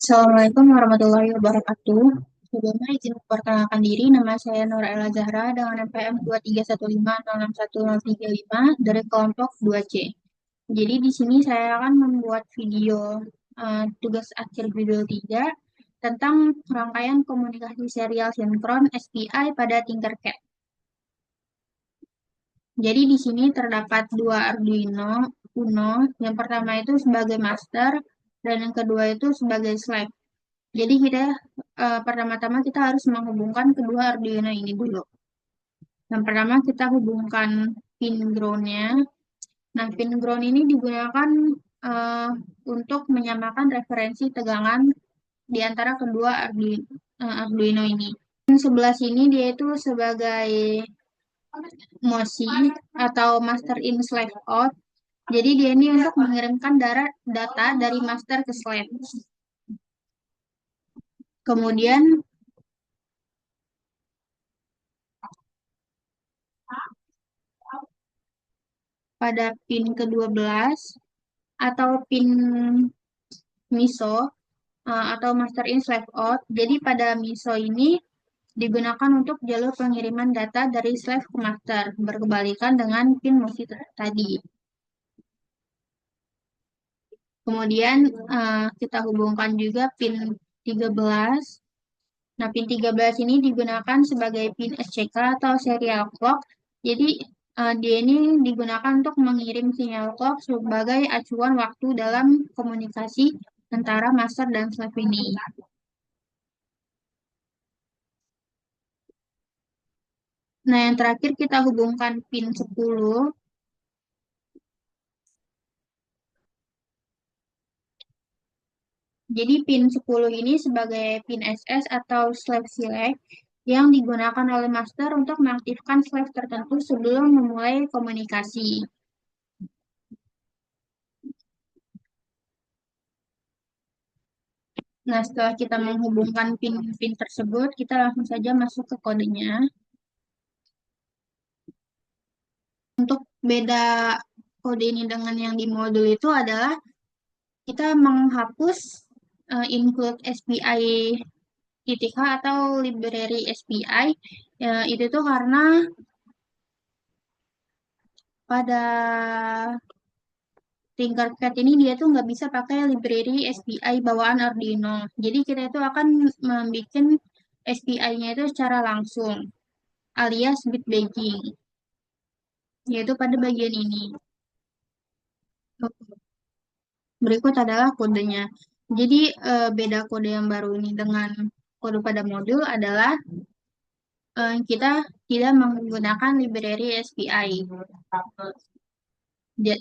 Assalamualaikum warahmatullahi wabarakatuh. Sebelumnya izin memperkenalkan diri, nama saya Nora Ella Zahra dengan NPM 231506135 dari kelompok 2C. Jadi di sini saya akan membuat video tugas akhir judul 3 tentang rangkaian komunikasi serial sinkron SPI pada Tinkercad. Jadi di sini terdapat dua Arduino Uno, yang pertama itu sebagai master dan yang kedua itu sebagai slave. Jadi pertama-tama kita harus menghubungkan kedua Arduino ini dulu. Yang pertama kita hubungkan pin ground-nya. Nah, pin ground ini digunakan eh, untuk menyamakan referensi tegangan di antara kedua Arduino ini. Yang sebelah sini dia itu sebagai MOSI atau master in slave out. Jadi dia ini untuk mengirimkan data dari master ke slave. Kemudian pada pin ke-12 atau pin MISO atau master in slave out. Jadi pada MISO ini digunakan untuk jalur pengiriman data dari slave ke master, berkebalikan dengan pin MOSI tadi. Kemudian kita hubungkan juga pin 13. Nah, pin 13 ini digunakan sebagai pin SCK atau serial clock. Jadi dia ini digunakan untuk mengirim sinyal clock sebagai acuan waktu dalam komunikasi antara master dan slave ini. Nah, yang terakhir kita hubungkan pin 10. Jadi pin 10 ini sebagai pin SS atau slave select yang digunakan oleh master untuk mengaktifkan slave tertentu sebelum memulai komunikasi. Nah, setelah kita menghubungkan pin-pin tersebut, kita langsung saja masuk ke kodenya. Untuk beda kode ini dengan yang di modul itu adalah kita menghapus include SPI titik H atau library SPI. Itu tuh karena pada Tinkercad ini dia tuh nggak bisa pakai library SPI bawaan Arduino. Jadi kita itu akan membuat SPI-nya itu secara langsung, alias bit bagging, yaitu pada bagian ini. Berikut adalah kodenya. Jadi beda kode yang baru ini dengan kode pada modul adalah kita tidak menggunakan library SPI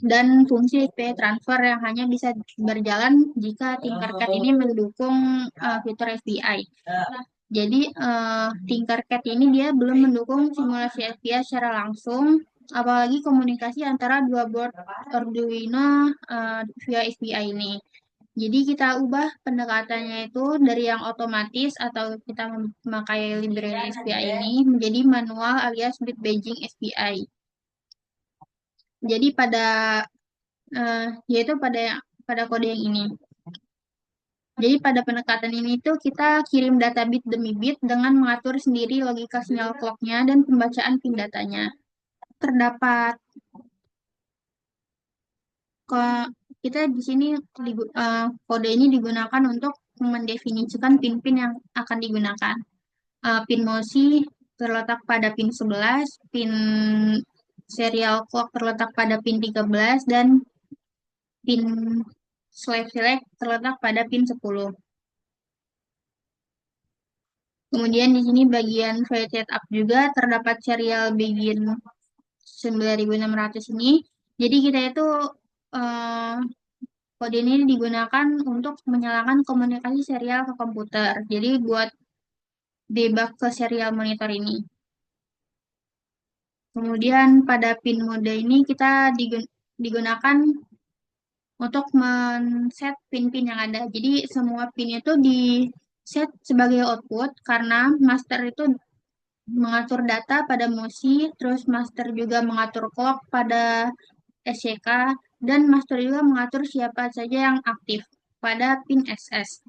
dan fungsi SPI transfer yang hanya bisa berjalan jika Tinkercad ini mendukung fitur SPI. Jadi Tinkercad ini dia belum mendukung simulasi SPI secara langsung, apalagi komunikasi antara dua board Arduino via SPI ini. Jadi kita ubah pendekatannya itu dari yang otomatis atau kita memakai library SPI ini menjadi manual alias bit badging SPI. Jadi yaitu pada kode yang ini. Jadi pada pendekatan ini tuh kita kirim data bit demi bit dengan mengatur sendiri logika sinyal clocknya dan pembacaan pin datanya. Terdapat kita di sini kode ini digunakan untuk mendefinisikan pin-pin yang akan digunakan. Pin MOSI terletak pada pin 11, pin serial clock terletak pada pin 13, dan pin slave select terletak pada pin 10. Kemudian di sini bagian file setup juga terdapat serial begin 9600 ini. Jadi kita itu eh, kode ini digunakan untuk menyalakan komunikasi serial ke komputer. Jadi buat debug ke serial monitor ini. Kemudian pada pin mode ini kita digunakan untuk men-set pin-pin yang ada. Jadi semua pin itu di set sebagai output karena master itu mengatur data pada MOSI, terus master juga mengatur clock pada SCK, dan master juga mengatur siapa saja yang aktif pada pin SS.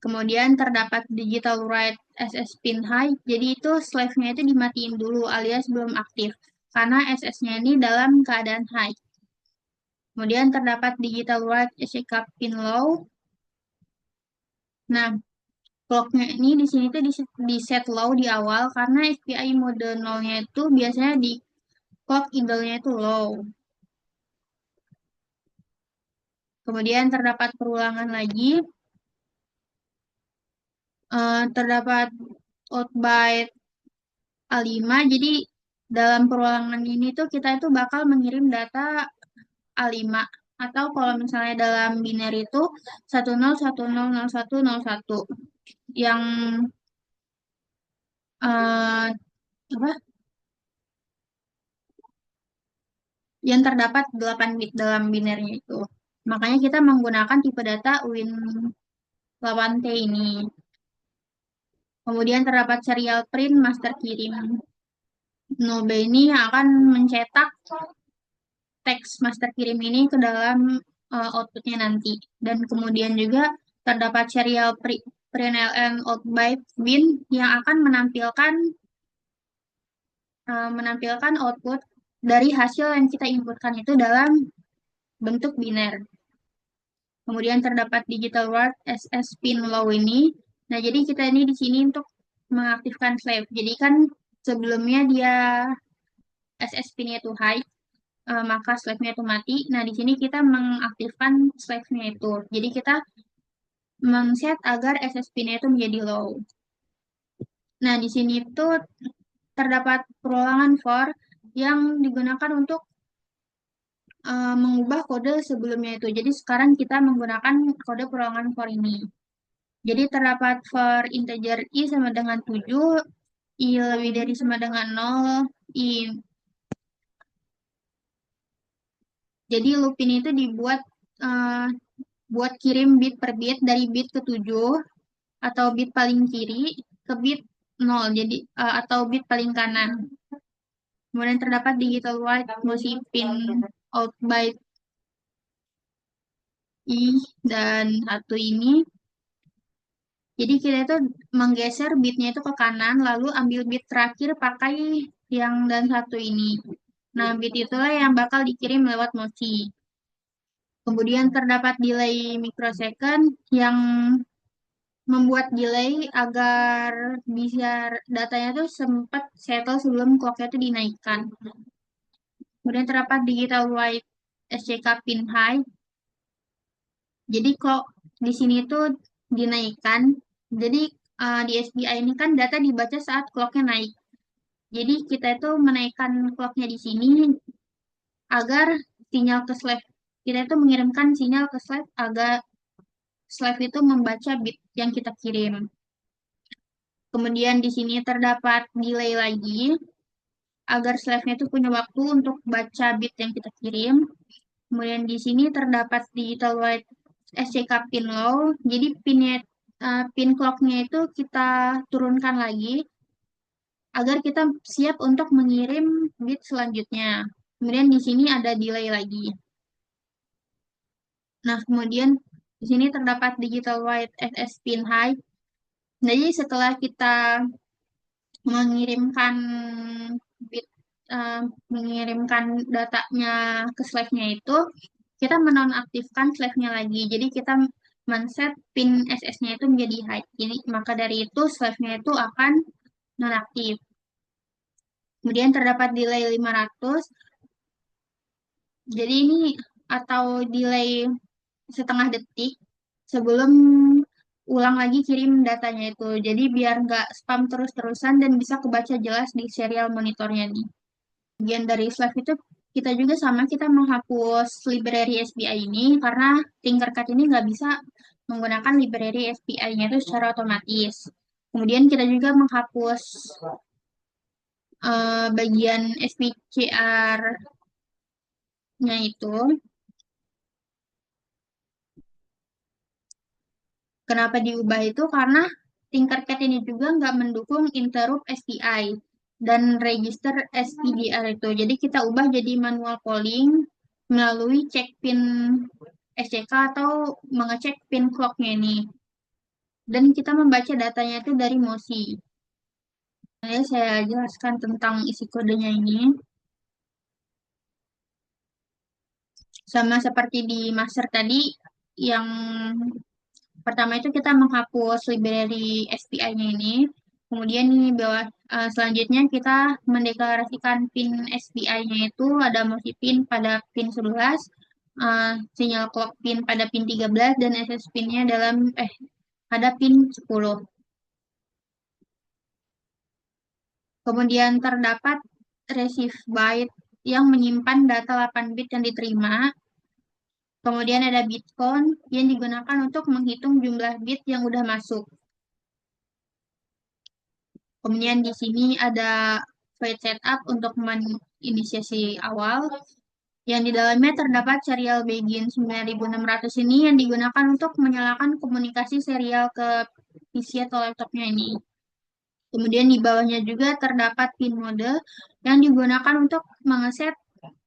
Kemudian terdapat digital write SS pin high, jadi itu slave-nya itu dimatiin dulu alias belum aktif, karena SS-nya ini dalam keadaan high. Kemudian terdapat digital write SCK pin low. Nah, clocknya ini di sini tuh di set low di awal, karena SPI mode 0-nya itu biasanya di clock idle-nya itu low. Kemudian terdapat perulangan lagi, terdapat out byte A5. Jadi dalam perulangan ini tuh kita itu bakal mengirim data A5, atau kalau misalnya dalam binary itu 10100101 yang apa? Yang terdapat 8 bit dalam binary itu. Makanya kita menggunakan tipe data Win8T ini. Kemudian terdapat serial print master kirim. Nube ini akan mencetak teks master kirim ini ke dalam outputnya nanti. Dan kemudian juga terdapat serial println out byte bin yang akan menampilkan output dari hasil yang kita inputkan itu dalam bentuk biner. Kemudian terdapat digital word SS pin low ini. Nah, jadi kita ini di sini untuk mengaktifkan slave. Jadi kan sebelumnya dia SS pin-nya itu high, maka slave-nya itu mati. Nah, di sini kita mengaktifkan slave-nya itu. Jadi kita men-set agar SS pin-nya itu menjadi low. Nah, di sini itu terdapat perulangan for yang digunakan untuk mengubah kode sebelumnya itu. Jadi sekarang kita menggunakan kode perulangan for ini. Jadi terdapat for integer i sama dengan 7, i lebih dari sama dengan 0, i. Jadi loop ini itu dibuat uh, buat kirim bit per bit dari bit ke 7 atau bit paling kiri ke bit 0. Jadi atau bit paling kanan. Kemudian terdapat digital write musik pin out byte i dan satu ini. Jadi kita itu menggeser bitnya itu ke kanan, lalu ambil bit terakhir pakai yang dan satu ini. Nah, bit itulah yang bakal dikirim lewat mochi. Kemudian terdapat delay microsecond yang membuat delay agar bisa datanya tuh sempat settle sebelum clocknya itu dinaikkan. Kemudian terdapat digital write SCK pin high. Jadi kalau di sini tuh dinaikkan, jadi di SPI ini kan data dibaca saat clocknya naik. Jadi kita itu menaikkan clocknya di sini agar sinyal ke slave. Kita itu mengirimkan sinyal ke slave agar slave itu membaca bit yang kita kirim. Kemudian di sini terdapat delay lagi agar slave-nya itu punya waktu untuk baca bit yang kita kirim. Kemudian di sini terdapat digital write SCK pin low. Jadi pin clock-nya itu kita turunkan lagi agar kita siap untuk mengirim bit selanjutnya. Kemudian di sini ada delay lagi. Nah, kemudian di sini terdapat digital write SS pin high. Jadi setelah kita mengirimkan bit eh, mengirimkan datanya ke slave-nya itu, kita menonaktifkan slave-nya lagi. Jadi kita men-set pin SS-nya itu menjadi high. Jadi maka dari itu slave-nya itu akan nonaktif. Kemudian terdapat delay 500. Jadi ini atau delay setengah detik sebelum ulang lagi kirim datanya itu. Jadi biar nggak spam terus-terusan dan bisa kebaca jelas di serial monitornya nih. Bagian dari Slack itu kita juga sama, kita menghapus library SPI ini karena Tinkercad ini nggak bisa menggunakan library SPI-nya itu secara otomatis. Kemudian kita juga menghapus bagian SPCR-nya itu. Kenapa diubah itu? Karena Tinkercad ini juga nggak mendukung interrupt SPI dan register SPDR itu. Jadi kita ubah jadi manual polling melalui cek pin SCK atau mengecek pin clock-nya ini. dan kita membaca datanya itu dari MOSI. Saya jelaskan tentang isi kodenya ini. Sama seperti di master tadi, yang pertama itu kita menghapus library SPI-nya ini. Kemudian di bawah selanjutnya kita mendeklarasikan pin SPI-nya itu ada multi pin pada pin 11, sinyal clock pin pada pin 13 dan SS pin-nya pada pin 10. Kemudian terdapat receive byte yang menyimpan data 8 bit yang diterima. Kemudian ada bit count yang digunakan untuk menghitung jumlah bit yang udah masuk. Kemudian di sini ada flight setup untuk menginisiasi awal. Yang di dalamnya terdapat serial begin 9600 ini yang digunakan untuk menyalakan komunikasi serial ke PC atau laptopnya ini. Kemudian di bawahnya juga terdapat pin mode yang digunakan untuk mengeset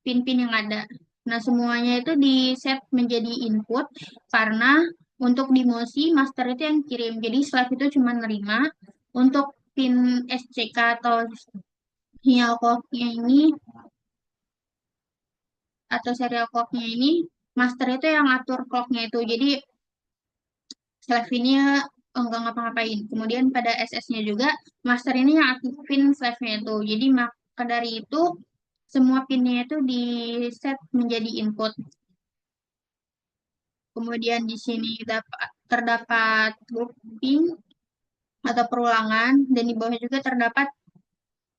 pin-pin yang ada. Nah, semuanya itu di-set menjadi input karena untuk di MOSI, master itu yang kirim. Jadi, slave itu cuma nerima. Untuk pin SCK atau sinyal clock-nya ini, atau serial clock-nya ini, master itu yang atur clock-nya itu. Jadi, slave ini enggak ngapa-ngapain. Kemudian pada SS-nya juga, master ini yang aktifin slave-nya itu. Jadi, maka dari itu, semua pinnya itu di-set menjadi input. Kemudian di sini terdapat looping atau perulangan dan di bawahnya juga terdapat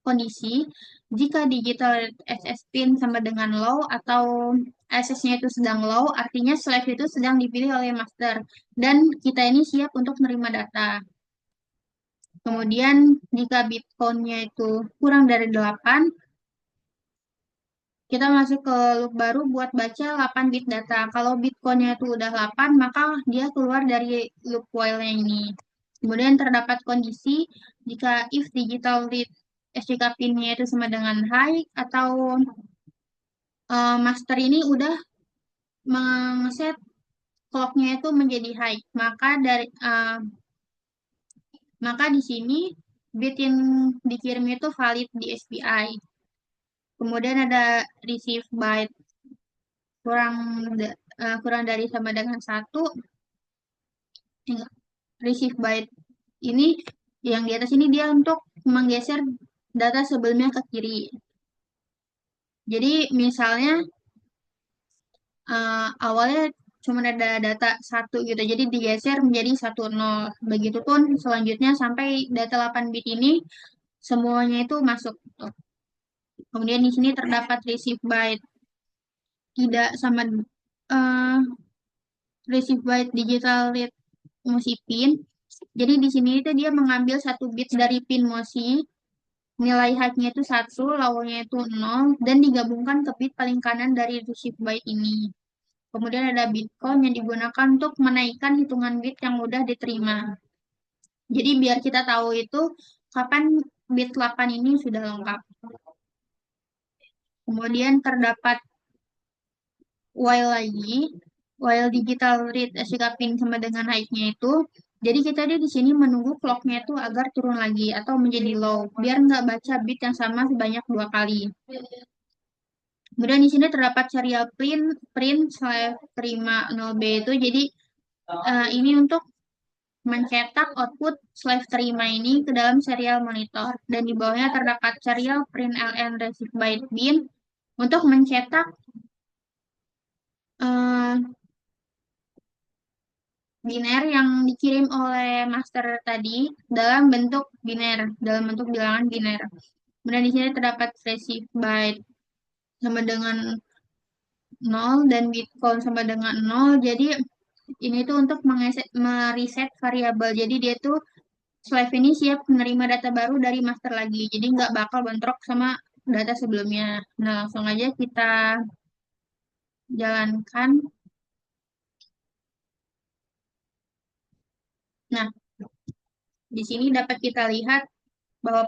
kondisi jika digital SS pin sama dengan low atau SS-nya itu sedang low, artinya slave itu sedang dipilih oleh master dan kita ini siap untuk menerima data. Kemudian jika bit count-nya itu kurang dari 8, kita masuk ke loop baru buat baca 8 bit data. Kalau bitcoin-nya itu udah 8, maka dia keluar dari loop while-nya ini. Kemudian terdapat kondisi jika if digital read SJK pin-nya itu sama dengan high atau master ini udah mengeset clock-nya itu menjadi high. Maka di sini bit yang dikirim itu valid di SPI. Kemudian ada receive byte kurang kurang dari sama dengan 1. Receive byte ini yang di atas ini dia untuk menggeser data sebelumnya ke kiri. Jadi misalnya awalnya cuma ada data 1 gitu, jadi digeser menjadi 10. Begitupun selanjutnya sampai data 8 bit ini semuanya itu masuk. Kemudian di sini terdapat receive byte tidak sama uh, receive byte digital read MOSI pin. Jadi di sini itu dia mengambil 1 bit dari pin MOSI, nilai high-nya itu 1, low-nya itu 0, dan digabungkan ke bit paling kanan dari receive byte ini. Kemudian ada bit count yang digunakan untuk menaikkan hitungan bit yang mudah diterima. Jadi biar kita tahu itu kapan bit 8 ini sudah lengkap. Kemudian terdapat while lagi, while digital read SJK pin sama dengan high-nya itu. Jadi kita di sini menunggu clock-nya itu agar turun lagi atau menjadi low, biar nggak baca bit yang sama sebanyak 2 kali. Kemudian di sini terdapat serial print slave terima 0B itu. Jadi ini untuk mencetak output slave terima ini ke dalam serial monitor. Dan di bawahnya terdapat serial print ln receive byte bin untuk mencetak uh, biner yang dikirim oleh master tadi dalam bentuk bilangan biner. Kemudian di sini terdapat receive byte sama dengan 0 dan bit count sama dengan 0. Jadi ini tuh untuk mereset variabel. Jadi dia tuh slave ini siap menerima data baru dari master lagi. Jadi nggak bakal bentrok sama data sebelumnya. Nah, langsung aja kita jalankan. Nah, di sini dapat kita lihat bahwa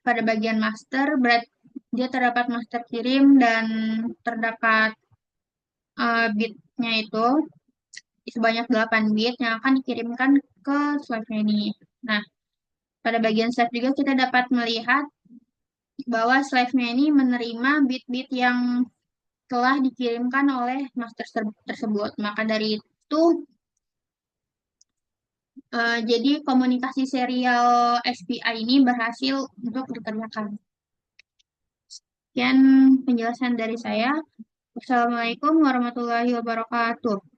pada bagian master dia terdapat master kirim dan terdapat bitnya itu sebanyak 8 bit yang akan dikirimkan ke slide-nya ini. Nah, pada bagian slide juga kita dapat melihat bahwa slide-nya ini menerima bit-bit yang telah dikirimkan oleh master tersebut. Maka dari itu, jadi komunikasi serial SPI ini berhasil untuk dikerjakan. Sekian penjelasan dari saya. Wassalamualaikum warahmatullahi wabarakatuh.